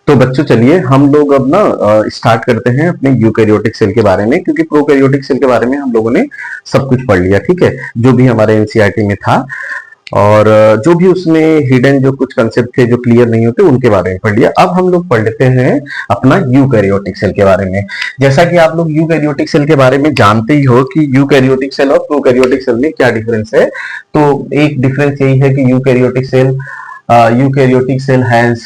तो बच्चों चलिए हम लोग अब ना स्टार्ट करते हैं अपने यूकैरियोटिक सेल के बारे में, क्योंकि प्रोकैरियोटिक सेल के बारे में हम लोगों ने सब कुछ पढ़ लिया, ठीक है, जो भी हमारे एनसीईआरटी में था। और जो भी उसमें हिडन जो कुछ कंसेप्ट थे जो क्लियर नहीं होते उनके बारे में पढ़ लिया। अब हम लोग पढ़ लेते हैं अपना यूकैरियोटिक सेल के बारे में। जैसा कि आप लोग यूकैरियोटिक सेल के बारे में जानते ही हो कि यूकैरियोटिक सेल और प्रोकैरियोटिक सेल में क्या डिफरेंस है। तो एक डिफरेंस यही है कि eukaryotic cell has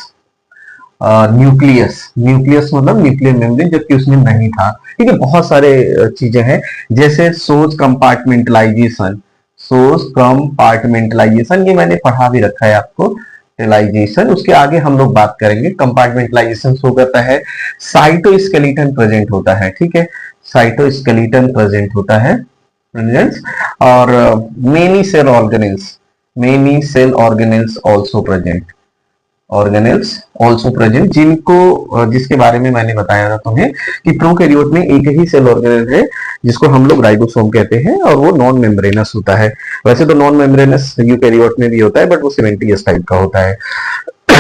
nucleus. Nucleus मतलब न्यूक्लियर मेम्ब्रेन, जबकि उसमें नहीं था। ठीक है, बहुत सारे चीजें हैं, जैसे सोच कंपार्टमेंटलाइजेशन, ये मैंने पढ़ा भी रखा है आपको। टेलाइजेशन उसके आगे हम लोग बात करेंगे। कंपार्टमेंटलाइजेशन शो करता है साइटोस्केलेटन प्रेजेंट होता है, ठीक है, साइटोस्केलेटन प्रेजेंट होता है प्रेजेंस। और many cell organelles also present, organelles also present, जिसके बारे में मैंने बताया था तुम्हें कि प्रोकैरियोट में एक ही सेल ऑर्गेनेल है जिसको हम लोग राइबोसोम कहते हैं, और वो नॉन मेम्ब्रेनस होता है। वैसे तो नॉन मेम्ब्रेनस यूकैरियोट में भी होता है, बट वो 70s टाइप का होता है।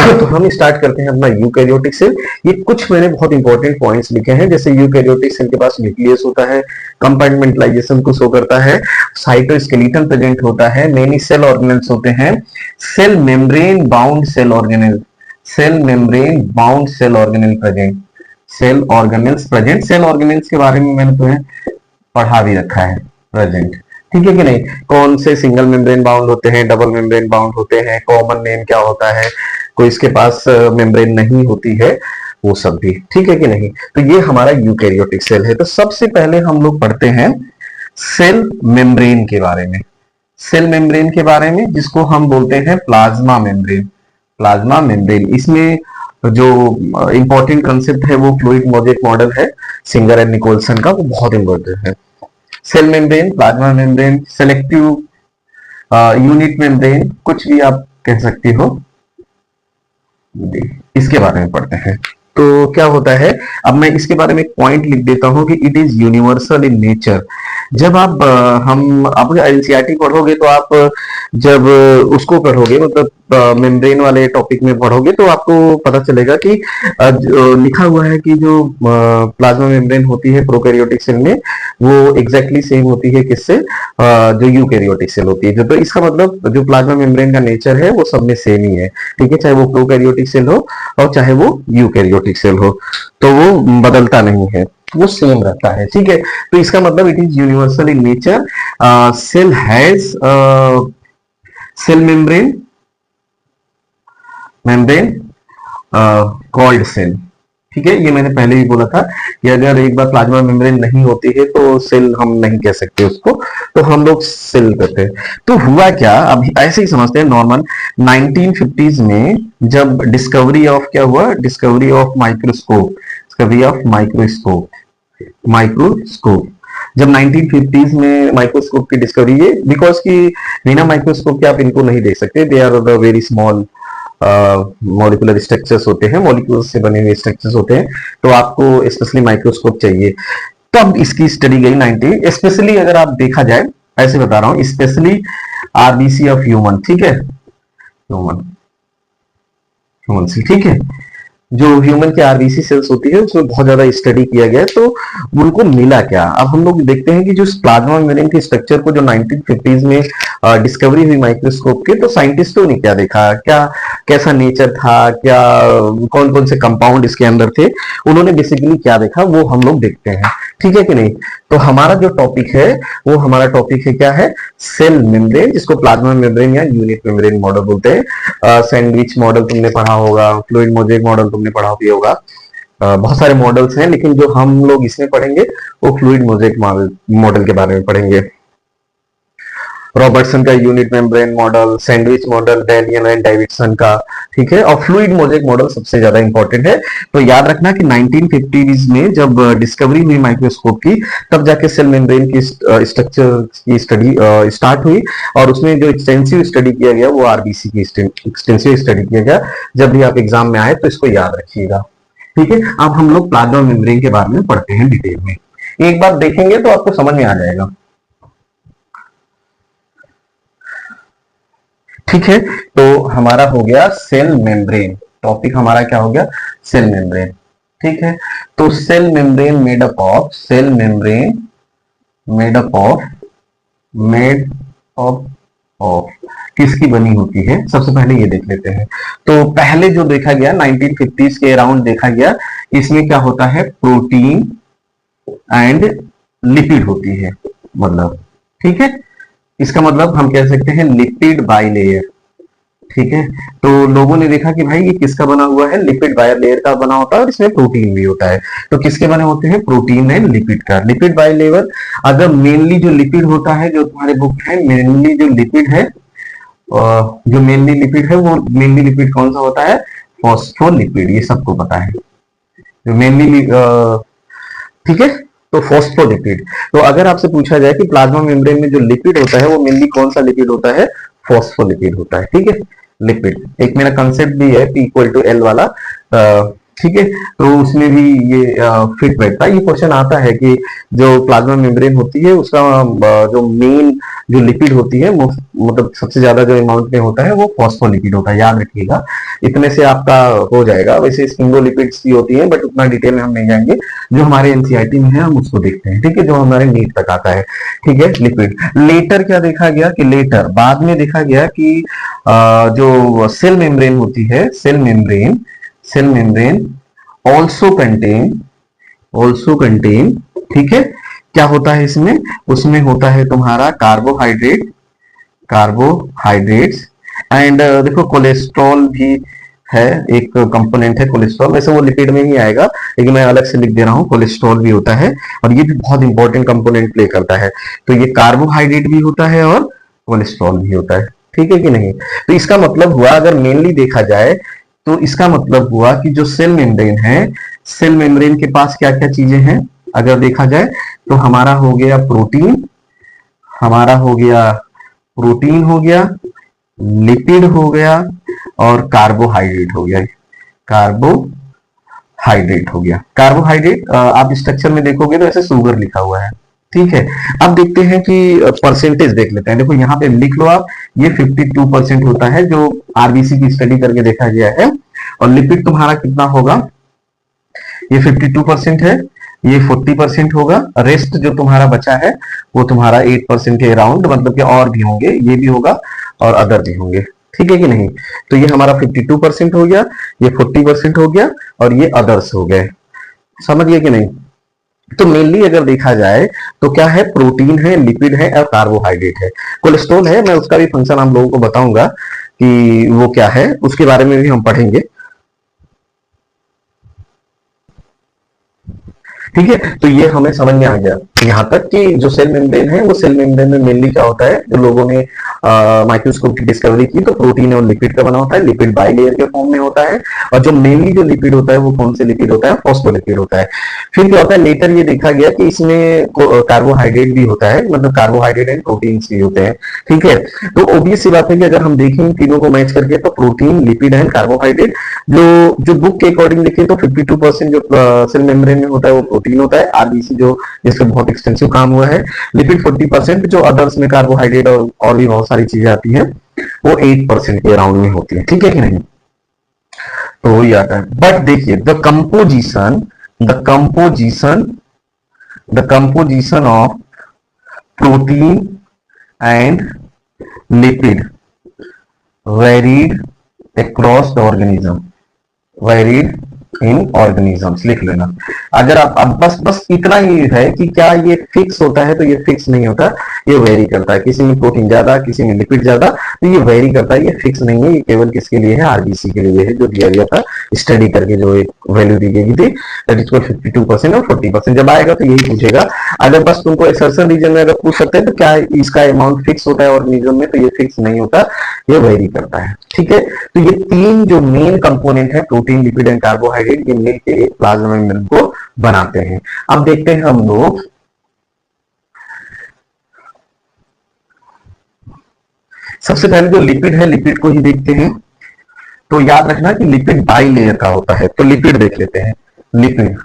तो हम स्टार्ट करते हैं अपना यूकैरियोटिक सेल। ये कुछ मैंने बहुत इंपॉर्टेंट पॉइंट्स लिखे हैं, जैसे यूकैरियोटिक सेल के पास न्यूक्लियस होता है, कंपार्टमेंटलाइजेशन को शो करता है, साइटोस्केलेटन प्रेजेंट होता है, मेनी सेल ऑर्गेनेल्स होते हैं, cell membrane bound cell organelle, present, cell organelles present. Cell organelles के बारे में मैंने तुम्हें पढ़ा भी रखा है, प्रेजेंट, ठीक है कि नहीं। कौन से सिंगल मेम्ब्रेन बाउंड होते हैं, डबल मेम्ब्रेन बाउंड होते हैं, कॉमन नेम क्या होता है, कोई इसके पास मेम्ब्रेन नहीं होती है, वो सब भी, ठीक है कि नहीं। तो ये हमारा यूकैरियोटिक सेल है। तो सबसे पहले हम लोग पढ़ते हैं सेल मेम्ब्रेन के बारे में। सेल मेम्ब्रेन के बारे में, जिसको हम बोलते हैं प्लाज्मा मेम्ब्रेन। प्लाज्मा मेम्ब्रेन, इसमें जो इंपॉर्टेंट कंसेप्ट है वो फ्लूइड मोजेक मॉडल है सिंगर एंड निकोलसन का, वो बहुत इंपॉर्टेंट है। Cell membrane, plasma membrane, selective unit membrane, कुछ भी आप कह सकती हो, इसके बारे में पढ़ते हैं। तो क्या होता है, अब मैं इसके बारे में एक पॉइंट लिख देता हूं कि it is universal in nature. जब आप हम आप एनसीईआरटी पढ़ोगे तो आप जब उसको पढ़ोगे, मतलब मेम्ब्रेन वाले टॉपिक में पढ़ोगे, तो आपको पता चलेगा कि लिखा हुआ है कि जो प्लाज्मा मेम्ब्रेन होती है प्रोकैरियोटिक सेल में, वो एग्जैक्टली सेम होती है किससे, जो यूकैरियोटिक सेल होती है। तो इसका मतलब जो प्लाज्मा मेम्ब्रेन का नेचर है वो सब में सेम ही है, ठीक है, चाहे वो प्रोकैरियोटिक सेल हो और चाहे वो यूकैरियोटिक सेल हो, तो वो बदलता नहीं है, वो सेम रहता है, ठीक है। तो इसका मतलब it is universal in nature. Cell has cell membrane called cell, ठीक है। ये मैंने पहले भी बोला था कि अगर एक बार प्लाज्मा मेम्ब्रेन नहीं होती है तो सेल हम नहीं कह सकते उसको, तो हम लोग सेल कहते हैं। तो हुआ क्या, अभी ऐसे ही समझते हैं नॉर्मल। 1950s में जब डिस्कवरी ऑफ क्या हुआ, डिस्कवरी ऑफ माइक्रोस्कोप, जब 1950s में माइक्रोस्कोप की डिस्कवरी है, बिकॉज कि बिना माइक्रोस्कोप के आप इनको नहीं देख सकते, they are the very small molecular structures होते हैं, मॉलिक्यूल्स से बने हुए स्ट्रक्चर्स होते हैं, तो आपको स्पेशली माइक्रोस्कोप चाहिए। तब इसकी स्टडी गई 90, स्पेशली अगर आप देखा जाए, ऐसे बता रहा हूं, स्पेशली आरबीसी ऑफ ह्यूमन, ठीक है, ह्यूमन सेल, ठीक है, जो ह्यूमन की आरबीसी सेल्स होती है उसमें बहुत ज्यादा स्टडी किया गया है। तो उनको मिला क्या, अब हम लोग देखते हैं कि जो प्लाज्मा मेम्ब्रेन के स्ट्रक्चर को जो 1950s में डिस्कवरी हुई माइक्रोस्कोप के, तो साइंटिस्टों ने क्या देखा, क्या कैसा नेचर था, क्या कौन कौन से कंपाउंड इसके अंदर थे, उन्होंने बेसिकली क्या देखा वो हम लोग देखते हैं, ठीक है कि नहीं। तो हमारा जो टॉपिक है वो हमारा टॉपिक है क्या है, सेल मेम्ब्रेन, जिसको प्लाज्मा मेम्ब्रेन या यूनिट मेम्ब्रेन मॉडल बोलते हैं। सैंडविच मॉडल तुमने पढ़ा होगा, फ्लूइड मोजेक मॉडल तुमने पढ़ा भी होगा। बहुत सारे मॉडल्स हैं, लेकिन जो हम लोग इसमें पढ़ेंगे वो फ्लूइड मोजेक मॉडल के बारे में पढ़ेंगे। रॉबर्टसन का unit membrane model, sandwich model Daniel and Davidson का, ठीक है, और फ्लूइड मोजेक मॉडल सबसे ज्यादा इंपॉर्टेंट है। तो याद रखना कि 1950s में जब डिस्कवरी हुई माइक्रोस्कोप की, तब जाके सेल मेम्ब्रेन की स्ट्रक्चर की स्टडी स्टार्ट हुई, और उसमें जो एक्सटेंसिव स्टडी किया गया वो आरबीसी की एक्सटेंसिव स्टडी किया गया। जब भी आप एग्जाम में आए तो इसको याद रखिएगा, ठीक है। अब हम लोग प्लाज्मा मेम्ब्रेन के बारे में पढ़ते हैं डिटेल में, एक बार देखेंगे तो आपको समझ में आ जाएगा, ठीक है। तो हमारा हो गया सेल मेम्ब्रेन, टॉपिक हमारा क्या हो गया, सेल मेम्ब्रेन। ठीक है, तो cell membrane made up of, cell membrane made up of, made up of किसकी बनी होती है, सबसे पहले ये देख लेते हैं। तो पहले जो देखा गया 1950s के अराउंड देखा गया, इसमें क्या होता है, प्रोटीन एंड लिपिड होती है, मतलब ठीक है, इसका मतलब हम कह सकते हैं लिपिड बाइलेयर। ठीक है, तो लोगों ने देखा कि भाई ये किसका बना हुआ है, लिपिड बाइलेयर का बना होता है और इसमें प्रोटीन भी होता है। तो किसके बने होते हैं, प्रोटीन एंड लिपिड का। लिपिड बाइलेयर, अगर मेनली जो लिपिड होता है, जो तुम्हारे बुक है, मेनली जो लिपिड है, जो मेनली लिपिड है, वो मेनली लिपिड कौन सा होता है, फॉस्फोलिपिड, ये सबको पता है जो मेनली, ठीक है, तो फॉस्फोलिपिड। तो अगर आपसे पूछा जाए कि प्लाज्मा मेम्ब्रेन में जो लिपिड होता है वो मेनली कौन सा लिपिड होता है, फॉस्फोलिपिड होता है। ठीक है, लिपिड, एक मेरा कंसेप्ट भी है P इक्वल टू L वाला, ठीक है, तो उसमें भी ये फिट बैठता है। ये क्वेश्चन आता है कि जो प्लाज्मा मेम्ब्रेन होती है उसका जो मेन जो लिपिड होती है, मतलब सबसे ज्यादा जो अमाउंट में होता है वो फॉस्फोलिपिड होता है, याद रखिएगा। इतने से आपका हो जाएगा। वैसे स्पिंगोलिपिड्स भी होती है बट उतना डिटेल में हम नहीं जाएंगे, जो हमारे एनसीईआरटी में है हम उसको देखते हैं। ठीक है, जो हमारे नीट तक आता है। ठीक है, लिपिड। लेटर क्या देखा गया कि लेटर बाद में देखा गया कि जो सेल मेम्ब्रेन होती है, सेल मेम्ब्रेन ऑल्सो कंटेन, ठीक है, क्या होता है इसमें, उसमें होता है तुम्हारा कार्बोहाइड्रेट्स एंड देखो कोलेस्ट्रॉल भी है, एक कंपोनेंट है कोलेस्ट्रॉल। वैसे वो लिपिड में ही आएगा लेकिन मैं अलग से लिख दे रहा हूँ, कोलेस्ट्रॉल भी होता है और ये भी बहुत इंपॉर्टेंट कंपोनेंट प्ले करता है। तो ये कार्बोहाइड्रेट भी होता है और कोलेस्ट्रॉल भी होता है। ठीक है कि नहीं, तो इसका मतलब हुआ, अगर मेनली देखा जाए तो इसका मतलब हुआ कि जो सेल मेम्ब्रेन है, सेल मेम्ब्रेन के पास क्या क्या चीजें हैं अगर देखा जाए तो हमारा हो गया प्रोटीन, हो गया लिपिड हो गया और कार्बोहाइड्रेट हो गया। कार्बोहाइड्रेट आप स्ट्रक्चर में देखोगे तो ऐसे शुगर लिखा हुआ है। ठीक है, अब देखते हैं कि परसेंटेज देख लेते हैं। देखो यहाँ पे लिख लो आप, ये 52% होता है जो आरबीसी की स्टडी करके देखा गया है, और लिपिड तुम्हारा कितना होगा, ये 52% है, ये 40% होगा, रेस्ट जो तुम्हारा बचा है वो तुम्हारा 8% के अराउंड, मतलब कि और भी होंगे, ये भी होगा और अदर भी होंगे। ठीक है कि नहीं, तो ये हमारा 52% हो गया, ये 40% हो गया और ये अदर्स हो गए। समझ गए कि नहीं, तो मेनली अगर देखा जाए तो क्या है, प्रोटीन है, लिपिड है और कार्बोहाइड्रेट है। कोलेस्ट्रॉल है, मैं उसका भी फंक्शन हम लोगों को बताऊंगा कि वो क्या है, उसके बारे में भी हम पढ़ेंगे। ठीक है, तो ये हमें समझ में आ गया यहाँ तक कि जो सेल मेम्ब्रेन है वो सेल मेम्ब्रेन में मेनली क्या होता है, जो लोगों ने माइक्रोस्कोप की डिस्कवरी की तो प्रोटीन और लिपिड का बना होता है, लिपिड बाइलेयर के फॉर्म में होता है, और जो मेनली जो लिपिड होता है वो कौन से लिपिड होता है, फॉस्फोलिपिड होता है। फिर क्या होता है, लेटर ये देखा गया कि इसमें कार्बोहाइड्रेट भी होता है, मतलब कार्बोहाइड्रेट एंड प्रोटीन भी होते हैं। ठीक है, तो ऑब्वियस सी बात है कि अगर हम देखें तीनों को मैच करके तो प्रोटीन, लिपिड एंड कार्बोहाइड्रेट, जो बुक के अकॉर्डिंग देखें तो 52% जो सेल मेम्ब्रेन में होता है वो प्रोटीन होता है, आरबीसी जो जिसका बहुत एक्सटेंसिव काम हुआ है, लिपिड 40%, जो अदर्स में कार्बोहाइड्रेट और भी बहुत सारी चीजें आती हैं वो 8% के अराउंड में होती है। ठीक है कि नहीं, तो वही आता है। बट देखिए the composition of protein and lipid varied across the organism, varied in organisms, लिख लेना। अगर आप अब बस इतना ही है कि क्या ये फिक्स होता है, तो ये फिक्स नहीं होता, ये वेरी करता है, किसी में प्रोटीन ज्यादा, किसी में लिपिड ज्यादा, तो ये वेरी करता है, ये फिक्स नहीं है। ये केवल किसके लिए है, आरबीसी के लिए है, जो दिया गया था स्टडी करके, जो एक वैल्यू दी गई थी दैट इज 52% और 40%। जब आएगा तो यही पूछेगा। अगर बस तुमको एक्सर्शन रीजन में अगर पूछ सकते हैं तो क्या इसका अमाउंट फिक्स होता है ऑर्गेनिज्म में, तो ये फिक्स नहीं होता, ये वेरी करता है। ठीक है, तो ये तीन जो मेन कंपोनेंट है, प्रोटीन, लिपिड एंड कार्बोहाइड्रेट, ये मिलकर प्लाज्मा मेम्ब्रेन को बनाते हैं। अब देखते हैं हम लोग सबसे पहले जो लिपिड है, लिपिड को ही देखते हैं। तो याद रखना कि लिपिड बाई लेयर का होता है, तो लिपिड देख लेते हैं, लिपिड।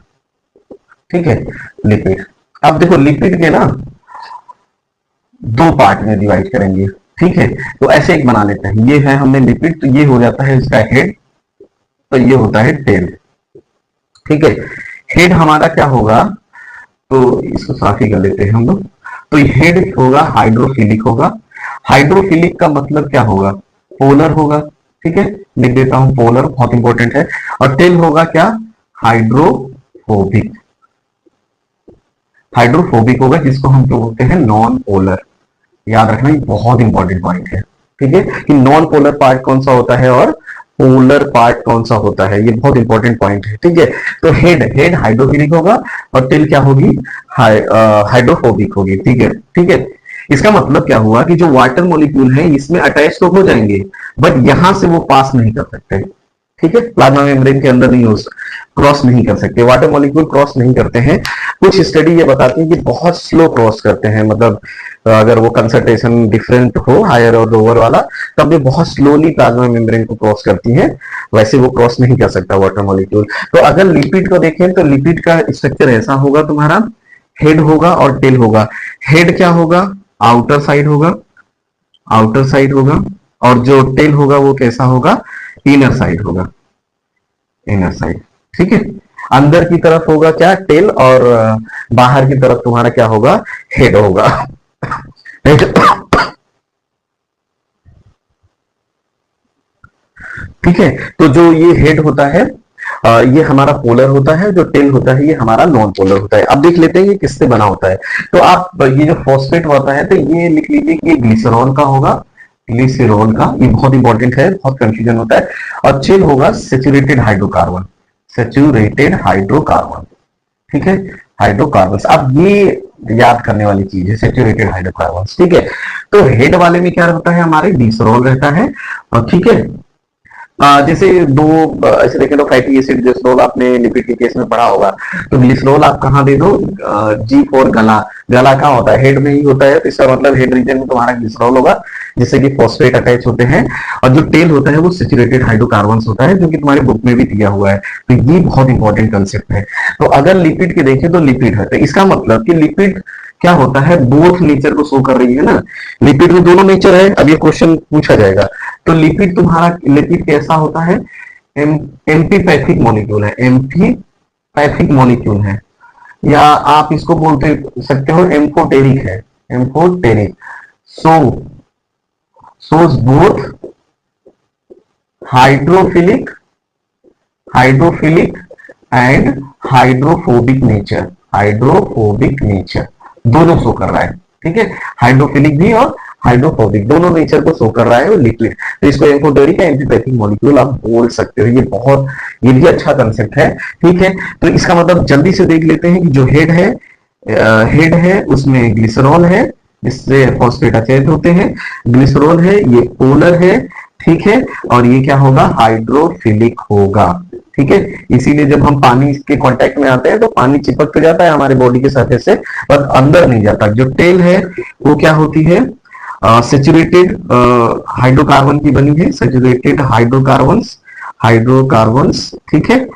ठीक है, लिपिड। अब देखो लिपिड के ना दो पार्ट में डिवाइड करेंगे। ठीक है, तो ऐसे एक बना लेते हैं, ये है हमने लिपिड, तो ये हो जाता है इसका हेड, तो ये होता है टेल। ठीक है, हेड हमारा क्या होगा, तो इसको साफ ही कर लेते हैं हम लोग। तो हेड होगा हाइड्रोफिलिक होगा। हाइड्रोफिलिक का मतलब क्या होगा, पोलर होगा। ठीक है, लिख देता हूं पोलर, बहुत इंपॉर्टेंट है। और टेल होगा क्या, हाइड्रोफोबिक। हाइड्रोफोबिक होगा, जिसको हम तो बोलते हैं नॉन पोलर। याद रखना, ये बहुत इंपॉर्टेंट पॉइंट है। ठीक है, कि नॉन पोलर पार्ट कौन सा होता है और पोलर पार्ट कौन सा होता है, ये बहुत इंपॉर्टेंट पॉइंट है। ठीक है, तो हेड हेड हाइड्रोफिलिक होगा और टेल क्या होगी, हाइड्रोफोबिक होगी। ठीक है, ठीक है। इसका मतलब क्या हुआ कि जो वाटर मॉलिक्यूल है इसमें अटैच तो हो जाएंगे, बट यहां से वो पास नहीं कर सकते। ठीक है, प्लाज्मा मेम्ब्रेन के अंदर नहीं हो, क्रॉस नहीं कर सकते, वाटर मॉलिक्यूल क्रॉस नहीं करते हैं। कुछ स्टडी ये बताती है कि बहुत स्लो क्रॉस करते हैं, मतलब अगर वो कंसंट्रेशन डिफरेंट हो हायर और लोअर वाला, तब ये बहुत स्लोली प्लाज्मा मेम्ब्रेन को क्रॉस करती है, वैसे वो क्रॉस नहीं कर सकता वाटर मॉलिक्यूल। तो अगर लिपिड को देखें तो लिपिड का स्ट्रक्चर ऐसा होगा, तुम्हारा हेड होगा और टेल होगा। हेड क्या होगा, आउटर साइड होगा, आउटर साइड होगा। और जो टेल होगा वो कैसा होगा, इनर साइड होगा, इनर साइड। ठीक है, अंदर की तरफ होगा क्या, टेल, और बाहर की तरफ तुम्हारा क्या होगा, हेड होगा। ठीक है, तो जो ये हेड होता है ये हमारा पोलर होता है, जो टेल होता है ये हमारा नॉन पोलर होता है। अब देख लेते हैं ये किससे बना होता है। तो आप ये जो फॉस्फेट होता है, तो ये लिख लीजिए कि ग्लिसरॉल का होगा, ग्लिसरॉल का, ये बहुत इंपॉर्टेंट है, बहुत कंफ्यूजन होता है। और चेन होगा सेचुरेटेड हाइड्रोकार्बन, सेचुरेटेड हाइड्रोकार्बन। ठीक है, हाइड्रोकार्बन, अब ये याद करने वाली चीज है, सेचुरेटेड हाइड्रोकार्बन। ठीक है, तो हेड वाले में क्या होता है, हमारे ग्लिसरॉल रहता है। और ठीक है, जैसे दो ऐसे देखें तो फैटी एसिड ग्लिसरॉल आपने लिपिड के केस में पढ़ा होगा, तो ग्लिसरॉल आप कहाँ दे दो, जी फॉर गला, गला कहाँ होता है, हेड में ही होता है, तो इसका मतलब हेड रीजन में तुम्हारा ग्लिसरॉल होगा, जिससे कि फॉस्फेट अटैच होते हैं। और जो टेल होता है वो सेचुरेटेड हाइड्रोकार्बन होता है, जो कि तुम्हारे बुक में भी दिया हुआ है। तो ये बहुत इंपॉर्टेंट कंसेप्ट है। तो अगर लिपिड के देखें तो लिपिड है, तो इसका मतलब कि लिपिड क्या होता है, बोथ नेचर को शो कर रही है ना, लिपिड में दोनों नेचर है। अब ये क्वेश्चन पूछा जाएगा, तो लिपिड तुम्हारा, लिपिड कैसा होता है, एम्फीपैथिक मॉलिक्यूल है, एम्फीपैथिक मॉलिक्यूल है, या आप इसको बोलते सकते हो एम्फोटेरिक है, amphoteric. So shows both hydrophilic, hydrophilic and hydrophobic nature, hydrophobic nature दोनों शो कर रहा है। ठीक है, हाइड्रोफिलिक भी और हाइड्रोफोबिक दोनों नेचर को शो कर रहा है वो लिक्विड, तो इसको एम्फोटेरिक या एम्फीपैथिक मॉलिक्यूल आप बोल सकते हो। ये बहुत, ये भी अच्छा कंसेप्ट है। ठीक है, तो इसका मतलब जल्दी से देख लेते हैं कि जो हेड है, हेड है उसमें ग्लिसरॉल है, जिससे फॉस्फेट अटैच होते हैं, ग्लिसरॉल है, ये पोलर है। ठीक है, और ये क्या होगा, हाइड्रोफिलिक होगा। ठीक है, इसीलिए जब हम पानी के कांटेक्ट में आते हैं तो पानी चिपक तो जाता है हमारे बॉडी के सरफेस से, पर अंदर नहीं जाता। जो टेल है वो क्या होती है, सेचुरेटेड हाइड्रोकार्बन की बनी है, सेचुरेटेड हाइड्रोकार्बन्स, हाइड्रोकार्बन्स। ठीक है,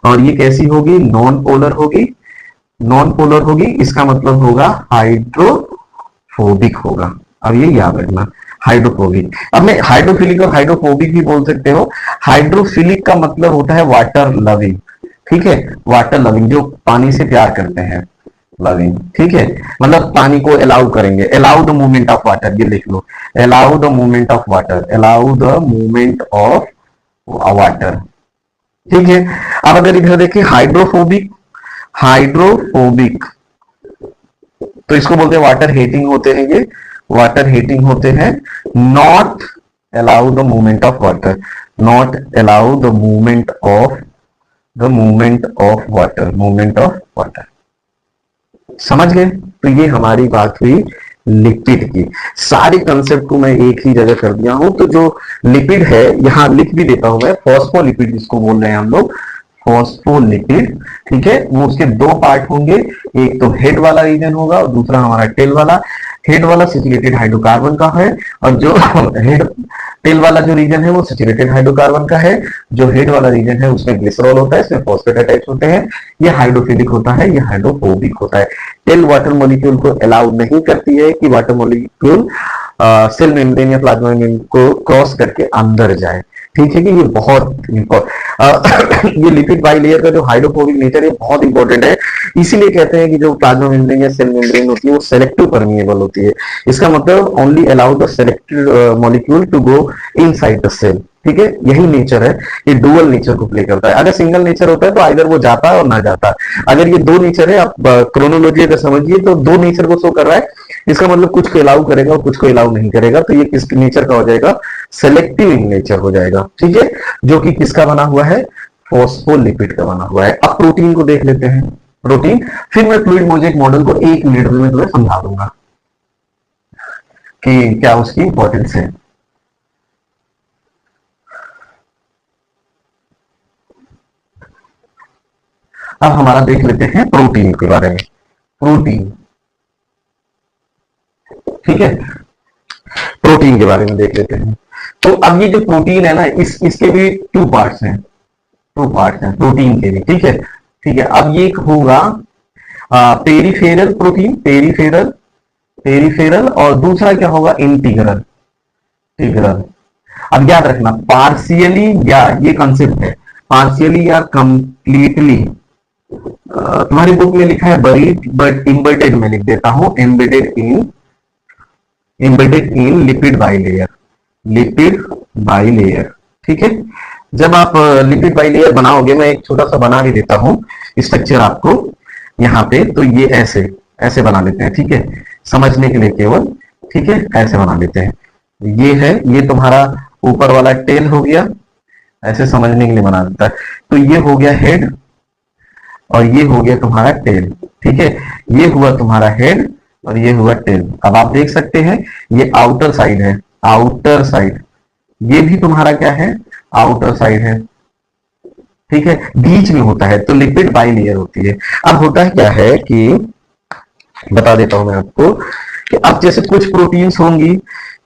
और ये कैसी होगी, नॉन पोलर होगी, नॉन पोलर होगी, इसका मतलब होगा हाइड्रोफोबिक होगा। अब ये याद रखना, हाइड्रोफोबिक। अब मैं हाइड्रोफिलिक और हाइड्रोफोबिक भी बोल सकते हो। हाइड्रोफिलिक का मतलब होता है वाटर लविंग। ठीक है, वाटर लविंग, जो पानी से प्यार करते हैं, लविंग। ठीक है, मतलब पानी को अलाउ करेंगे, allow the movement of water, ये लिख लो, allow the movement of water, allow the movement of water. ठीक है, अब अगर इधर देखें हाइड्रोफोबिक, हाइड्रोफोबिक तो इसको बोलते हैं वाटर हेटिंग होते हैं, ये वाटर हीटिंग होते हैं। Not allow the movement of water, not allow the movement of, the movement of water, movement of water. समझ गए? तो ये हमारी बात हुई लिपिड की। सारी कंसेप्ट को मैं एक ही जगह कर दिया हूं। तो जो लिपिड है, यहां लिख भी देता हूं मैं, फॉस्फोलिपिड जिसको बोल रहे हैं हम लोग, फॉस्फोलिपिड। ठीक है, वो उसके दो पार्ट होंगे, एक तो हेड वाला रीजन होगा और दूसरा हमारा टेल वाला। हेड वाला सेचुरेटेड हाइड्रोकार्बन का है, और जो हेड टेल वाला जो रीजन है वो सेचुरेटेड हाइड्रोकार्बन का है। जो हेड वाला रीजन है उसमें ग्लिसरॉल होता है, इसमें फॉस्फेट अटैच होते हैं। ये हाइड्रोफिलिक होता है, ये हाइड्रोफोबिक होता है। टेल वाटर मॉलिक्यूल को अलाउ नहीं करती है कि वाटर मॉलिक्यूल सेल मेम्ब्रेन या प्लाज्मा मेम्ब्रेन को क्रॉस करके अंदर जाए। ठीक है कि ये बहुत ये लिपिड बाइलेयर का जो हाइड्रोफोबिक नेचर है बहुत इंपॉर्टेंट है, इसीलिए कहते हैं कि जो प्लाज्मा मेम्ब्रेन या सेल मेम्ब्रेन होती है वो सेलेक्टिव परमिएबल होती है। इसका मतलब only allow the selected molecule to go inside the cell. ठीक है, यही नेचर है, ये डुअल नेचर को प्ले करता है। अगर सिंगल नेचर होता है तो आइदर वो जाता है और ना जाता है। अगर ये दो नेचर है, आप क्रोनोलॉजी अगर समझिए तो दो नेचर को शो कर रहा है, इसका मतलब कुछ को अलाउ करेगा और कुछ को अलाउ नहीं करेगा, तो ये किस नेचर का हो जाएगा, सेलेक्टिव इन नेचर हो जाएगा। ठीक है, जो कि किसका बना हुआ है, फॉस्फोलिपिड का बना हुआ है। अब प्रोटीन को देख लेते हैं, प्रोटीन, फिर मैं फ्लूइड मोज़ेक मॉडल को 1 मिनट में तुम्हें समझा दूंगा कि क्या उसकी इंपॉर्टेंस है। अब हमारा देख लेते हैं प्रोटीन के बारे में। प्रोटीन, ठीक है, प्रोटीन के बारे में देख लेते हैं। तो अब ये जो प्रोटीन है ना, इसके भी 2 पार्ट्स हैं, 2 पार्ट्स हैं प्रोटीन के भी। ठीक है, ठीक है। अब ये होगा पेरिफेरल प्रोटीन, पेरिफेरल, पेरिफेरल, और दूसरा क्या होगा, इंटीग्रल, इंटीग्रल। अब याद रखना पार्शियली, या ये कंसेप्ट है पार्शियली या कंप्लीटली, तुम्हारी बुक में लिखा है बरीड, बट एम्बेडेड में लिख देता हूं, embedded in lipid bilayer, lipid bilayer. ठीक है, जब आप लिपिड बाइलेयर बनाओगे, मैं एक छोटा सा बना भी देता हूं स्ट्रक्चर आपको यहाँ पे, तो ये ऐसे ऐसे बना लेते हैं। ठीक है, समझने के लिए केवल, ठीक है, ऐसे बना लेते हैं। ये है, ये तुम्हारा ऊपर वाला टेल हो गया, ऐसे समझने के लिए बना देता है। तो ये हो गया हेड और ये हो गया तुम्हारा टेल। ठीक है, ये हुआ तुम्हारा हेड और ये हुआ टेल। अब आप देख सकते हैं ये आउटर साइड है, आउटर साइड, ये भी तुम्हारा क्या है, आउटर साइड है। ठीक है, बीच में होता है तो लिपिड बाइलेयर होती है। अब होता है क्या है कि बता देता हूं मैं आपको कि अब जैसे कुछ प्रोटीन्स होंगी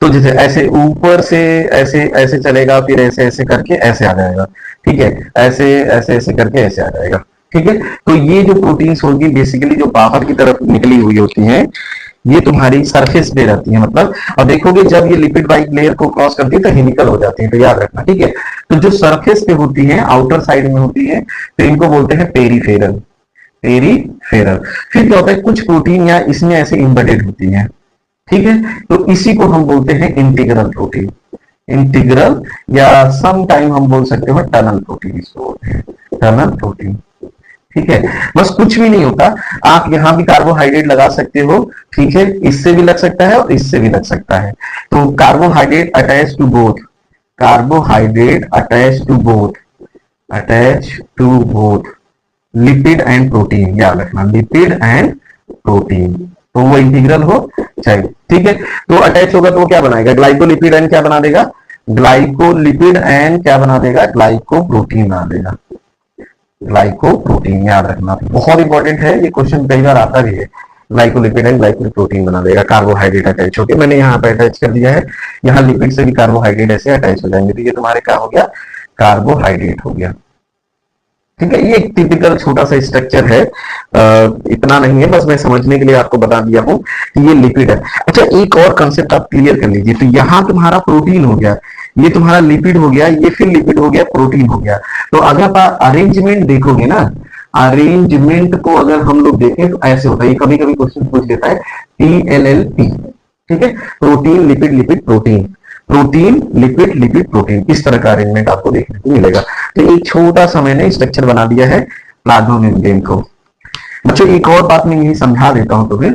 तो जैसे ऐसे ऊपर से ऐसे ऐसे चलेगा, फिर ऐसे ऐसे करके ऐसे आ जाएगा। ठीक है, ऐसे ऐसे ऐसे करके ऐसे आ जाएगा। ठीक है, तो ये जो प्रोटीन्स होगी बेसिकली जो बाहर की तरफ निकली हुई होती हैं, ये तुम्हारी सरफेस पे रहती है, मतलब, और देखोगे जब ये लिपिड बाइक लेयर को क्रॉस करती है तो हेमिकल हो जाती है, तो याद रखना। ठीक है, तो जो सरफेस पे होती है, आउटर साइड में होती है, तो इनको बोलते हैं पेरीफेरल, पेरीफेरल। फिर क्या होता है, कुछ प्रोटीन या इसमें ऐसे इम्बेडेड होती है। ठीक है, तो इसी को हम बोलते हैं इंटीग्रल प्रोटीन, इंटीग्रल, या सम टाइम हम बोल सकते हो टनल प्रोटीन, इसको बोलते हैं टनल प्रोटीन। ठीक है, बस कुछ भी नहीं होता, आप यहां भी कार्बोहाइड्रेट लगा सकते हो। ठीक है, इससे भी लग सकता है और इससे भी लग सकता है। तो carbohydrate attach to both, carbohydrate attach to both, attach to both lipid and protein, याद रखना, लिपिड एंड प्रोटीन, तो वो इंटीग्रल हो चाहे। ठीक है, तो अटैच होगा तो वो क्या बनाएगा, ग्लाइकोलिपिड एंड क्या बना देगा, ग्लाइकोलिपिड एंड क्या बना देगा, ग्लाइकोप्रोटीन बना देगा, ग्लाइकोप्रोटीन। याद रखना, बहुत इंपॉर्टेंट है, ये क्वेश्चन कई बार आता भी है। ग्लाइकोलिपिड एंड ग्लाइकोप्रोटीन बना देगा, कार्बोहाइड्रेट अटैच होकर, मैंने यहाँ पे अटैच कर दिया है, यहाँ लिपिड से भी कार्बोहाइड्रेट ऐसे अटैच हो जाएंगे, तो ये तुम्हारे क्या हो गया, कार्बोहाइड्रेट हो गया। ठीक है, ये एक टिपिकल छोटा सा स्ट्रक्चर है, इतना नहीं है, बस मैं समझने के लिए आपको बता दिया हूं कि ये लिपिड है। अच्छा, एक और कंसेप्ट आप क्लियर कर लीजिए, तो यहां तुम्हारा प्रोटीन हो गया, ये तुम्हारा लिपिड हो गया, ये फिर लिपिड हो गया, प्रोटीन हो गया। तो अगर आप अरेंजमेंट देखोगे ना, अरेंजमेंट को अगर हम लोग देखें तो ऐसे होता है, कभी कभी क्वेश्चन पूछ देता है TLLP। ठीक है, protein lipid lipid protein, protein lipid lipid protein, इस तरह का अरेंजमेंट आपको देखने को मिलेगा। तो एक छोटा सा मैंने स्ट्रक्चर बना दिया है प्लाज्मा मेम्ब्रेन को। बच्चों, एक और बात मैं यही समझा देता हूं तुम्हें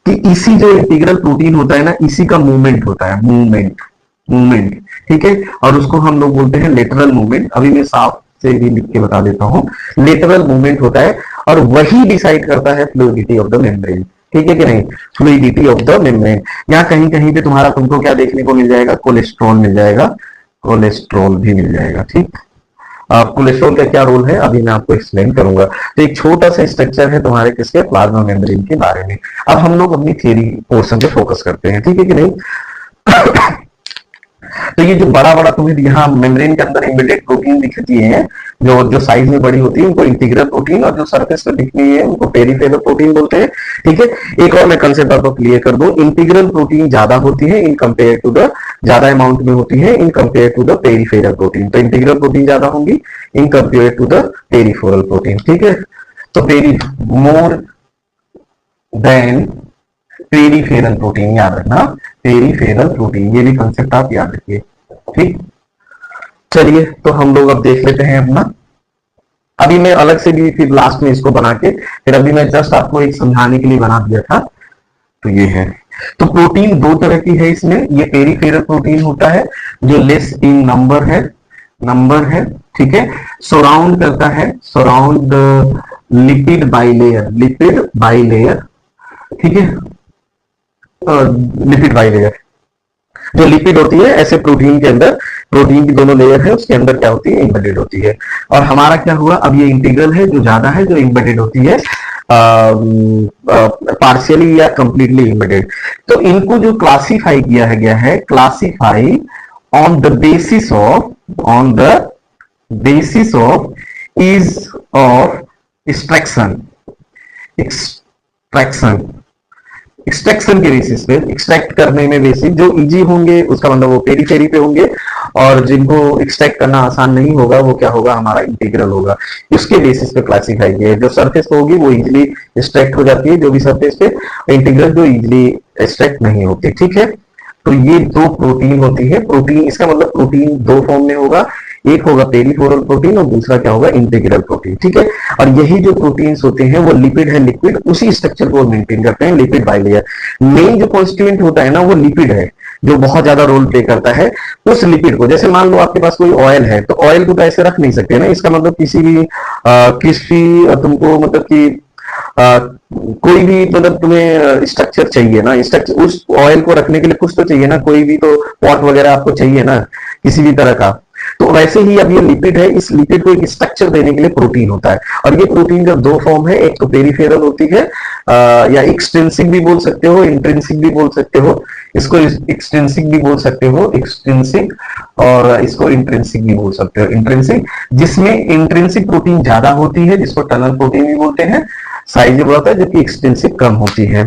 कि इसी जो इंटीग्रल प्रोटीन होता है ना, इसी का मूवमेंट होता है, मूवमेंट, मूवमेंट। ठीक है, और उसको हम लोग बोलते हैं लेटरल मूवमेंट। अभी मैं साफ से भी लिख के बता देता हूं, लेटरल मूवमेंट होता है और वही डिसाइड करता है फ्लूइडिटी ऑफ द मेम्ब्रेन। ठीक है कि नहीं, फ्लूइडिटी ऑफ द मेम्ब्रेन। यहाँ कहीं कहीं पे तुम्हारा तुमको क्या देखने को मिल जाएगा, कोलेस्ट्रॉल मिल जाएगा, कोलेस्ट्रॉल भी मिल जाएगा। ठीक, कोलेस्ट्रॉल का क्या रोल है अभी मैं आपको एक्सप्लेन करूंगा। तो एक छोटा सा स्ट्रक्चर है तुम्हारे किसके, प्लाज्मा मेम्ब्रेन के बारे में। अब हम लोग अपनी थ्योरी पोर्शन पे फोकस करते हैं। ठीक है कि नहीं। तो ये जो बड़ा बड़ा तुम्हें यहाँ मेम्ब्रेन के अंदर एम्बेडेड प्रोटीन दिखती है, जो साइज में बड़ी होती है, उनको इंटीग्रल प्रोटीन, और जो सरफेस पे दिखती है उनको पेरिफेरल प्रोटीन बोलते हैं। ठीक है, एक और मैं कंसेप्ट आपको क्लियर कर दूं, इंटीग्रल प्रोटीन ज्यादा होती है इन कंपेयर टू द ज्यादा अमाउंट में होती है in compare to the peripheral protein. तो इंटीग्रल प्रोटीन ज्यादा होंगी in compare to the peripheral protein. ठीक है, तो मोर देन पेरिफेरल प्रोटीन, याद रखना पेरिफेरल प्रोटीन, ये भी कंसेप्ट आप याद रखिए। ठीक, चलिए तो हम लोग अब देख लेते हैं अपना, अभी मैं अलग से भी फिर लास्ट में इसको बना के, फिर अभी मैं जस्ट आपको एक समझाने के लिए बना दिया था। तो ये है, तो प्रोटीन दो तरह की है इसमें, ये पेरिफेरल प्रोटीन होता है जो लेस इन नंबर है, ठीक है, सराउंड करता है, सराउंड लिपिड बाइलेयर, ठीक है, लिपिड बाइलेयर, जो लिपिड होती है ऐसे प्रोटीन के अंदर, प्रोटीन की दोनों लेयर है उसके अंदर क्या होती है, एम्बेडेड होती है। और हमारा क्या हुआ, अब ये इंटीग्रल है जो ज्यादा है, जो एम्बेडेड होती है पार्शियली या कंप्लीटली एम्बेडेड। तो इनको जो क्लासिफाई किया गया है, classify on the basis of is of extraction के बेसिस पे, एक्सट्रैक्ट करने में बेसिस जो इजी होंगे उसका मतलब वो पेरीफेरी पे होंगे, और जिनको एक्सट्रैक्ट करना आसान नहीं होगा वो क्या होगा, हमारा इंटीग्रल होगा। उसके बेसिस पे क्लासिफाई किया है, जो सरफेस पे होगी वो इजिली एक्सट्रैक्ट हो जाती है, जो भी सरफेस पे, इंटीग्रल जो इजिली एक्सट्रैक्ट नहीं होती। ठीक है, तो ये दो प्रोटीन होती है, प्रोटीन इसका मतलब प्रोटीन दो फॉर्म में होगा, एक होगा पेरिफेरल प्रोटीन और दूसरा क्या होगा, इंटीग्रल प्रोटीन। ठीक है, और यही जो प्रोटीन्स होते हैं वो लिपिड है, लिक्विड उसी स्ट्रक्चर को मेंटेन करते हैं, लिपिड बाइलेयर। मेन जो कॉन्स्टिट्यूएंट होता है ना वो लिपिड है, जो बहुत ज्यादा रोल प्ले करता है उस लिपिड को। जैसे मान लो आपके पास कोई ऑयल है, तो ऑयल को तो ऐसे रख नहीं सकते ना, इसका मतलब किसी तुमको मतलब कि कोई भी मतलब तुम्हें स्ट्रक्चर चाहिए ना, स्ट्रक्चर उस ऑयल को रखने के लिए कुछ तो चाहिए ना, कोई भी तो पॉट वगैरह आपको चाहिए ना किसी भी तरह का। तो वैसे ही अब ये लिपिड है, इस लिपिड को एक स्ट्रक्चर देने के लिए प्रोटीन होता है, और ये प्रोटीन का दो फॉर्म है, एक तो पेरिफेरल होती है या एक्सट्रिंसिक भी बोल सकते हो, इंट्रिंसिक भी बोल सकते हो, इसको एक्सट्रिंसिक भी बोल सकते हो, एक्सट्रिंसिक, और इसको इंट्रिंसिक भी बोल सकते हो, इंट्रिंसिक, जिसमें इंट्रिंसिक प्रोटीन ज्यादा होती है, जिसको टनल प्रोटीन भी बोलते हैं, साइज बड़ा होता है, जबकि एक्सटेंसिव कम होती है।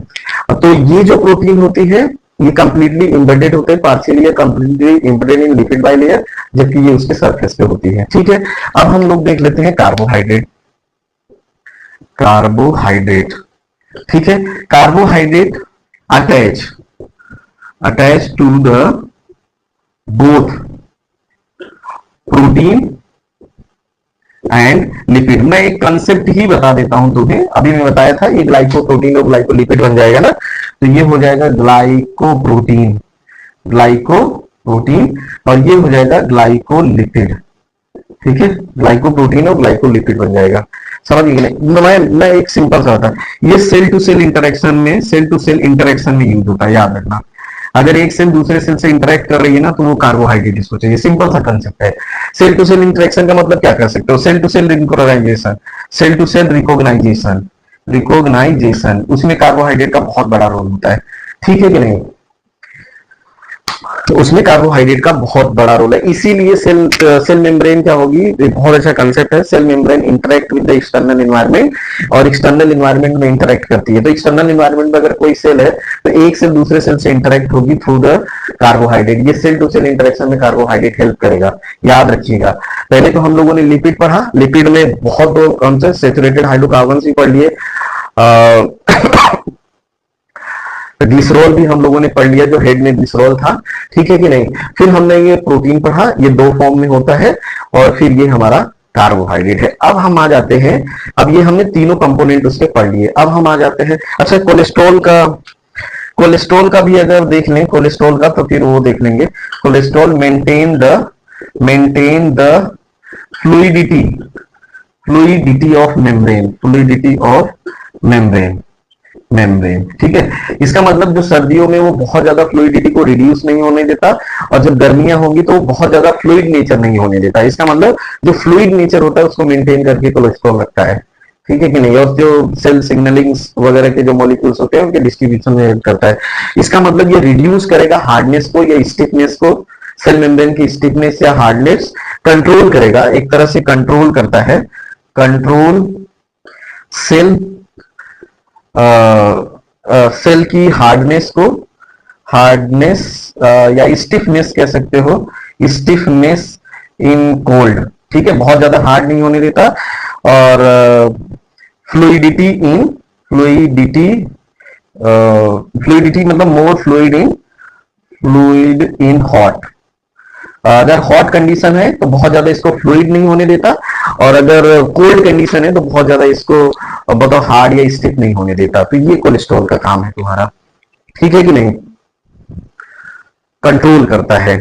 तो ये जो प्रोटीन होती है ये कंप्लीटली एम्बेडेड होते हैं, पार्शियली या completely embedded in lipid bilayer, जबकि ये उसके सरफेस पे होती है। ठीक है, अब हम लोग देख लेते हैं कार्बोहाइड्रेट। ठीक है, carbohydrate attach to the both protein and lipid. मैं एक कंसेप्ट ही बता देता हूं तुम्हें, अभी मैं बताया था ये ग्लाइकोप्रोटीन और ग्लाइकोलिपिड बन जाएगा ना, तो ये हो जाएगा ग्लाइकोप्रोटीन, और ये हो जाएगा ग्लाइकोलिपिड। ठीक है, ग्लाइकोप्रोटीन और ग्लाइकोलिपिड बन जाएगा, समझ गए? मैं एक सिंपल सा होता है, ये सेल टू सेल इंटरेक्शन में यूज होता है, याद रखना। अगर एक सेल दूसरे सेल से इंटरेक्ट कर रही है ना, तो वो कार्बोहाइड्रेट इसको चाहिए, सिंपल सा कंसेप्ट है। सेल टू सेल इंटरेक्शन का मतलब क्या कर सकते हो, सेल टू सेल रिकॉग्नाइजेशन, उसमें कार्बोहाइड्रेट का बहुत बड़ा रोल होता है। ठीक है कि नहीं, तो उसमें कार्बोहाइड्रेट का बहुत बड़ा रोल है, इसीलिए सेल मेम्ब्रेन क्या होगी, बहुत अच्छा कंसेप्ट है। Cell membrane interact with the external environment, और एक्सटर्नल एनवायरनमेंट में इंटरेक्ट करती है। तो एक्सटर्नल एनवायरनमेंट में अगर कोई सेल है तो एक सेल दूसरे सेल से इंटरेक्ट होगी थ्रू द कार्बोहाइड्रेट। ये सेल टू सेल इंटरेक्शन में कार्बोहाइड्रेट हेल्प करेगा, याद रखिएगा। पहले तो हम लोगों ने लिपिड पढ़ा, लिपिड में बहुत कौन से सैचुरेटेड हाइड्रोकार्बन भी पढ़ लिए, ग्लिसरॉल भी हम लोगों ने पढ़ लिया, जो हेड में ग्लिसरॉल था। ठीक है कि नहीं, फिर हमने ये प्रोटीन पढ़ा, ये दो फॉर्म में होता है, और फिर ये हमारा कार्बोहाइड्रेट है। अब हम आ जाते हैं, अब ये हमने तीनों कंपोनेंट उसके पढ़ लिए, अब हम आ जाते हैं, अच्छा कोलेस्ट्रॉल का भी अगर देख लें, कोलेस्ट्रॉल का तो फिर वो देख लेंगे। Cholesterol maintain the fluidity of membrane. ठीक है, इसका मतलब जो सर्दियों में वो बहुत ज्यादा फ्लूइडिटी को रिड्यूस नहीं होने देता, और जब गर्मियां होंगी तो वो बहुत ज्यादा फ्लूइड नेचर नहीं होने देता। इसका मतलब जो फ्लूइड नेचर होता है उसको मेंटेन करके कोलेस्ट्रॉल रखता है। ठीक है कि नहीं, और जो सेल सिग्नलिंग वगैरह के जो मॉलिक्यूल्स होते हैं उनके डिस्ट्रीब्यूशन में हेल्प करता है। इसका मतलब ये रिड्यूस करेगा हार्डनेस को या स्टिफनेस को, सेल मेम्ब्रेन की स्टिफनेस या हार्डनेस कंट्रोल करेगा, एक तरह से कंट्रोल करता है, कंट्रोल सेल की हार्डनेस हार्डनेस या स्टिफनेस कह सकते हो, स्टिफनेस इन कोल्ड, ठीक है, बहुत ज्यादा हार्ड नहीं होने देता। और फ्लूइडिटी इन फ्लूइडिटी फ्लूइडिटी मतलब मोर फ्लूइड इन हॉट। अगर हॉट कंडीशन है तो बहुत ज्यादा इसको फ्लूइड नहीं होने देता, और अगर कोल्ड कंडीशन है तो बहुत ज्यादा इसको बहुत हार्ड या स्टिफ नहीं होने देता। तो ये कोलेस्ट्रॉल का काम है तुम्हारा, ठीक है कि नहीं, कंट्रोल करता है।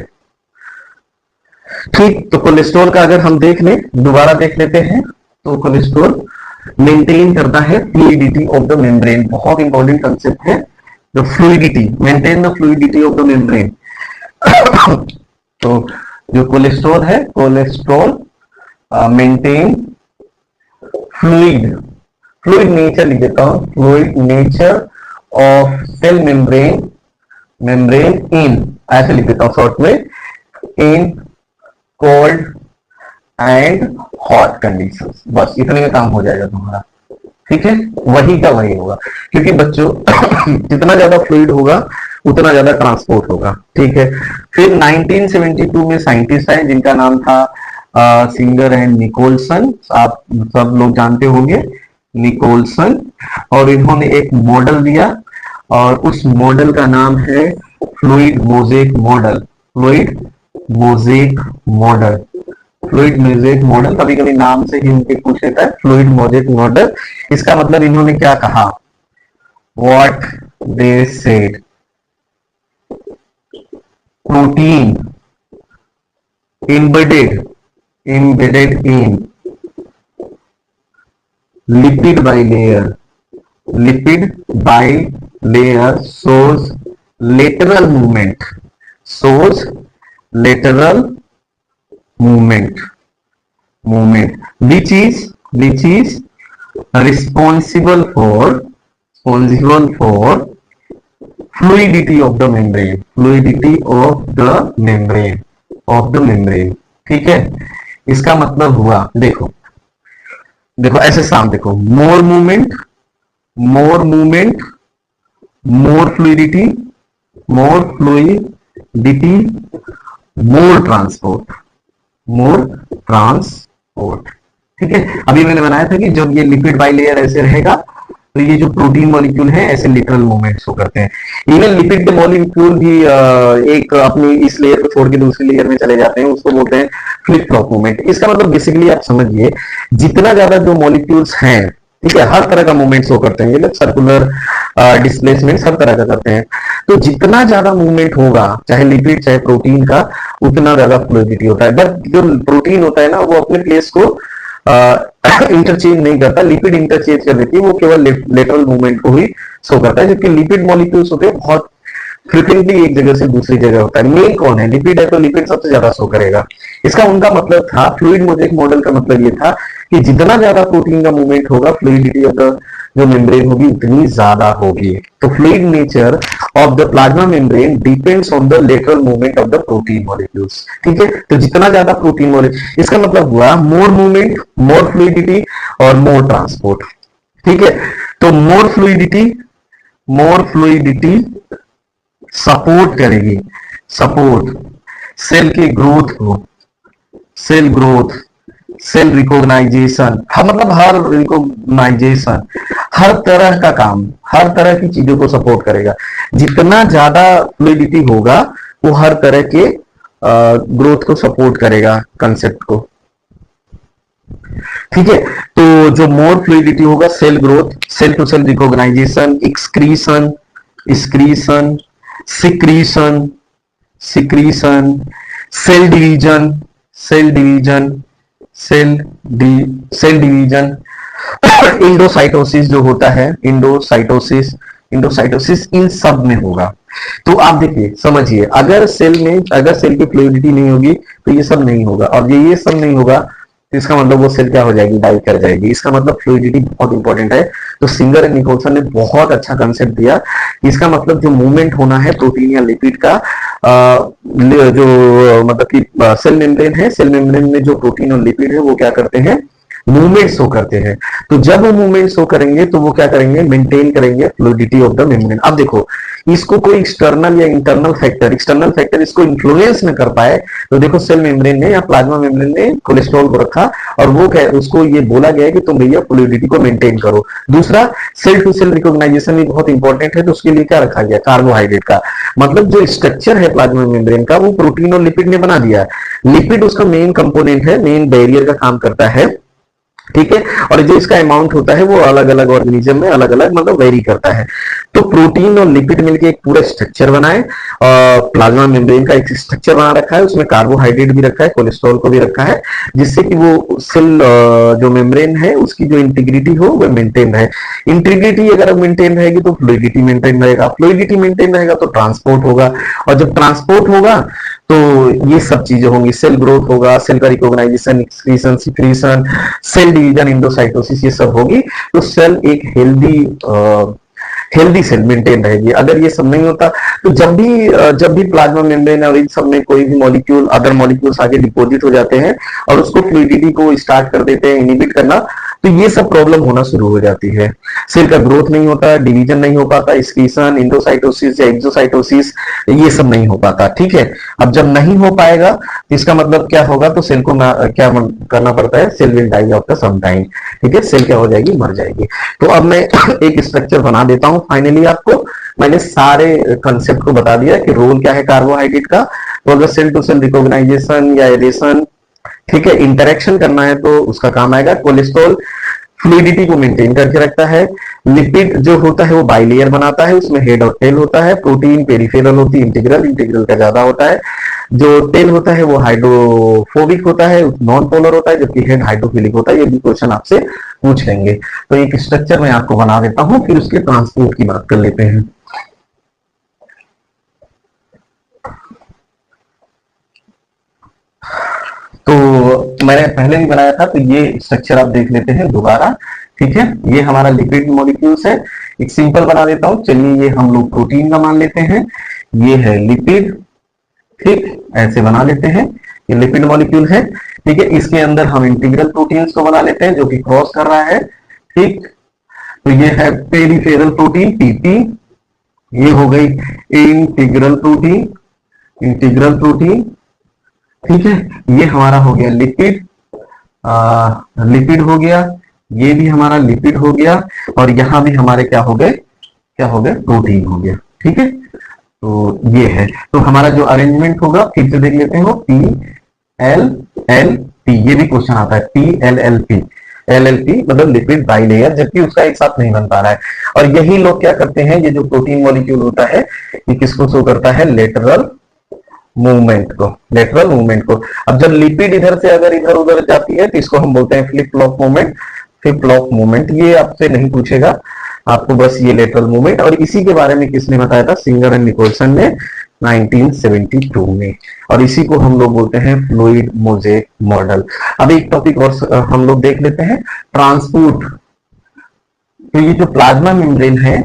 ठीक, तो कोलेस्ट्रॉल का अगर हम देख लें, दोबारा देख लेते हैं, तो कोलेस्ट्रॉल मेंटेन करता है फ्लूइडिटी ऑफ द मेम्ब्रेन। बहुत इंपॉर्टेंट कंसेप्ट है, the fluidity, maintain the fluidity of the membrane. तो जो कोलेस्ट्रॉल है, कोलेस्ट्रॉल मेंटेन फ्लूइड नेचर लिख देता हूं, fluid nature of cell membrane in, ऐसे लिख देता हूं शॉर्ट में, in cold and hot conditions. बस इतने में काम हो जाएगा तुम्हारा, ठीक है, वही का वही होगा, क्योंकि बच्चों जितना ज्यादा फ्लूइड होगा उतना ज्यादा ट्रांसपोर्ट होगा, ठीक है। फिर 1972 में साइंटिस्ट आए जिनका नाम था सिंगर एंड निकोलसन, आप सब लोग जानते होंगे निकोलसन, और इन्होंने एक मॉडल दिया, और उस मॉडल का नाम है fluid mosaic model. Fluid mosaic model, fluid mosaic model, कभी कभी नाम से ही उनके पूछ लेता है, फ्लूइड मोज़ेक मॉडल। इसका मतलब इन्होंने क्या कहा, what they said, protein embedded in lipid bilayer shows lateral movement which is responsible for fluidity of the membrane, ठीक है। इसका मतलब हुआ, देखो ऐसे साम, देखो, मोर मूवमेंट, मोर फ्लूइडिटी, मोर ट्रांसपोर्ट, ठीक है। अभी मैंने बनाया था कि जब ये लिपिड बाइलेयर ऐसे रहेगा तो ये जो प्रोटीन मॉलिक्यूल है ऐसे लिटरल मूवमेंट्स हो करते हैं। इवन लिपिड के मॉलिक्यूल भी एक अपनी इस लेयर को छोड़ के दूसरी लेयर में चले जाते हैं, उसको बोलते हैं फ्लिप फ्लॉप मूवमेंट। इसका मतलब बेसिकली आप समझिए, जितना ज्यादा जो मॉलिक्यूल्स हैं, ठीक है, हर तरह का मूवमेंट्स हो करते हैं, ये लोग सर्कुलर डिस्प्लेसमेंट हर तरह का करते हैं। तो जितना ज्यादा मूवमेंट होगा, चाहे लिपिड चाहे प्रोटीन का, उतना ज्यादा फ्लूइडिटी होता है। बट जो प्रोटीन होता है ना, वो अपने प्लेस को इंटरचेंज नहीं करता, लिपिड इंटरचेंज कर देती है, वो केवल लेटरल मूवमेंट को ही शो करता है। जबकि लिपिड मॉलिक्यूल्स होते हैं बहुत फ्रिक्वेंटली एक जगह से दूसरी जगह होता है। मेन कौन है, लिपिड है, तो लिपिड सबसे ज्यादा शो करेगा। इसका उनका मतलब था, फ्लूइड मोज़ेक मॉडल का मतलब ये था कि जितना ज्यादा प्रोटीन का मूवमेंट होगा, फ्लूइडिटी ऑफ द जो मेम्ब्रेन होगी उतनी ज्यादा होगी। तो fluid nature of the plasma membrane depends on the lateral movement of the protein molecules, ठीक है। तो जितना ज्यादा प्रोटीन मॉलिक्यूल, इसका मतलब हुआ मोर मूवमेंट, मोर फ्लूइडिटी और मोर ट्रांसपोर्ट, ठीक है। तो मोर फ्लूइडिटी सपोर्ट करेगी, सेल की ग्रोथ को, सेल रिकॉग्नाइजेशन, मतलब हर रिकॉग्नाइजेशन, हर तरह का काम, हर तरह की चीजों को सपोर्ट करेगा। जितना ज्यादा फ्लूइडिटी होगा वो हर तरह के ग्रोथ को सपोर्ट करेगा, कंसेप्ट को, ठीक है। तो जो मोर फ्लूइडिटी होगा, cell growth, cell to cell recognisation, excretion, secretion, cell division, endocytosis जो होता है, इंडोसाइटोसिस इन सब में होगा। तो आप देखिए, समझिए, अगर सेल की फ्लूइडिटी नहीं होगी तो ये सब नहीं होगा, और ये सब नहीं होगा तो इसका मतलब वो सेल क्या हो जाएगी, डाई कर जाएगी। इसका मतलब फ्लूइडिटी बहुत इंपॉर्टेंट है। तो सिंगर एंड निकोलसन ने बहुत अच्छा कंसेप्ट दिया। इसका मतलब जो मूवमेंट होना है प्रोटीन या लिपिड का, जो मतलब कि सेल मेम्ब्रेन है, सेल मेम्ब्रेन में जो प्रोटीन और लिपिड है वो क्या करते हैं, मूवमेंट शो करते हैं। तो जब वो मूवमेंट शो करेंगे तो वो क्या करेंगे, मेंटेन करेंगे फ्लूइडिटी ऑफ द मेम्ब्रेन। अब देखो इसको कोई एक्सटर्नल या एक्सटर्नल फैक्टर इसको इन्फ्लुएंस न कर पाए, तो देखो सेल मेम्ब्रेन ने या प्लाज्मा मेम्ब्रेन ने कोलेस्ट्रॉल को रखा और वो उसको ये बोला गया है कि तुम भैया फ्लूइडिटी को मेंटेन करो। दूसरा, सेल टू सेल रिकॉग्नाइजेशन भी बहुत इंपॉर्टेंट है, तो उसके लिए क्या रखा गया, कार्बोहाइड्रेट का। मतलब जो स्ट्रक्चर है प्लाज्मा मेम्ब्रेन का वो प्रोटीन और लिपिड ने बना दिया है। लिपिड उसका मेन कंपोनेंट है, मेन बैरियर का काम करता है, ठीक है। और जो इसका अमाउंट होता है वो अलग अलग ऑर्गेनिज्म में अलग अलग मतलब वेरी करता है। तो प्रोटीन और लिपिड मिलके एक पूरा स्ट्रक्चर बनाए, प्लाज्मा मेम्ब्रेन का एक स्ट्रक्चर बना रखा है, उसमें कार्बोहाइड्रेट भी रखा है, कोलेस्ट्रॉल को भी रखा है, जिससे कि वो सेल जो मेम्ब्रेन है उसकी जो इंटीग्रिटी हो वो मेंटेन रहे। इंटीग्रिटी अगर मेंटेन रहेगी तो फ्लूइडिटी मेंटेन रहेगा, फ्लूइडिटी मेंटेन रहेगा तो ट्रांसपोर्ट होगा, और जब ट्रांसपोर्ट होगा तो ये सब चीजें होंगी, सेल ग्रोथ होगा, सेल का recognisation, excretion, secretion, cell division, endocytosis, ये सब होगी। तो सेल एक हेल्दी सेल मेंटेन रहेगी। अगर ये सब नहीं होता तो जब भी प्लाज्मा मेम्ब्रेन और इन सब में कोई भी मॉलिक्यूल, अदर मॉलिक्यूल्स आगे डिपोजिट हो जाते हैं और उसको फ्लूइडिटी को स्टार्ट कर देते हैं, इनिबिट करना, तो ये सब प्रॉब्लम होना शुरू हो जाती है। सेल का ग्रोथ नहीं होता, डिवीजन नहीं हो पाता, एक्सक्रीशन, इंडोसाइटोसिस या एक्सोसाइटोसिस, ये सब नहीं हो पाता, ठीक है। अब जब नहीं हो पाएगा तो इसका मतलब क्या होगा, तो सेल को क्या करना पड़ता है, cell will die after some time, ठीक है, सेल क्या हो जाएगी, मर जाएगी। तो अब मैं एक स्ट्रक्चर बना देता हूं। फाइनली आपको मैंने सारे कंसेप्ट को बता दिया कि रोल क्या है कार्बोहाइड्रेट का। तो अगर सेल टू सेल रिकॉग्नाइजेशन या एडेशन, ठीक है, इंटरेक्शन करना है तो उसका काम आएगा। कोलेस्ट्रॉल फ्लूइडिटी को मेंटेन करके रखता है। लिपिड जो होता है वो बाइलेयर बनाता है, उसमें हेड और टेल होता है। प्रोटीन पेरिफेरल होती है, इंटीग्रल का ज्यादा होता है। जो टेल होता है वो हाइड्रोफोबिक होता है, नॉन पोलर होता है, जबकि हेड हाइड्रोफिलिक होता है। ये भी क्वेश्चन आपसे पूछ लेंगे। तो एक स्ट्रक्चर मैं आपको बना देता हूं, फिर उसके ट्रांसपोर्ट की बात कर लेते हैं। तो मैंने पहले भी बनाया था, तो ये स्ट्रक्चर आप देख लेते हैं दोबारा, ठीक है। ये हमारा लिपिड मॉलिक्यूल्स है। एक सिंपल बना देता हूं, चलिए ये हम लोग प्रोटीन का मान लेते हैं, ये है लिपिड, ठीक, ऐसे बना लेते हैं। ये लिपिड मॉलिक्यूल है, ठीक है। इसके अंदर हम इंटीग्रल प्रोटीन्स को बना लेते हैं जो कि क्रॉस कर रहा है, ठीक। तो ये है पेरिफेरल प्रोटीन, पीपी। ये हो गई इंटीग्रल प्रोटीन, ठीक है। ये हमारा हो गया लिपिड, लिपिड हो गया, ये भी हमारा लिपिड हो गया, और यहां भी हमारे क्या हो गए, प्रोटीन हो गया, ठीक है। तो ये है, तो हमारा जो अरेंजमेंट होगा फिर से देख लेते हैं, पी एल एल पी, ये भी क्वेश्चन आता है, P L L P, LLP मतलब लिपिड बाइलेयर, जबकि उसका एक साथ नहीं बन पा रहा है। और यही लोग क्या करते हैं, ये जो प्रोटीन मॉलिक्यूल होता है ये किसको शो करता है, लेटरल मूवमेंट को। अब जब लिपिड इधर से अगर इधर उधर जाती है तो इसको हम बोलते हैं फ्लिप फ्लॉप मूवमेंट। ये आपसे नहीं पूछेगा, आपको बस ये लेटरल मूवमेंट। और इसी के बारे में किसने बताया था, सिंगर एंड निकोलसन ने 1972 में, और इसी को हम लोग बोलते हैं फ्लूइड मोज़ेक मॉडल। अब एक टॉपिक और हम लोग देख लेते हैं, ट्रांसपोर्ट। तो ये जो प्लाज्मा मेम्ब्रेन है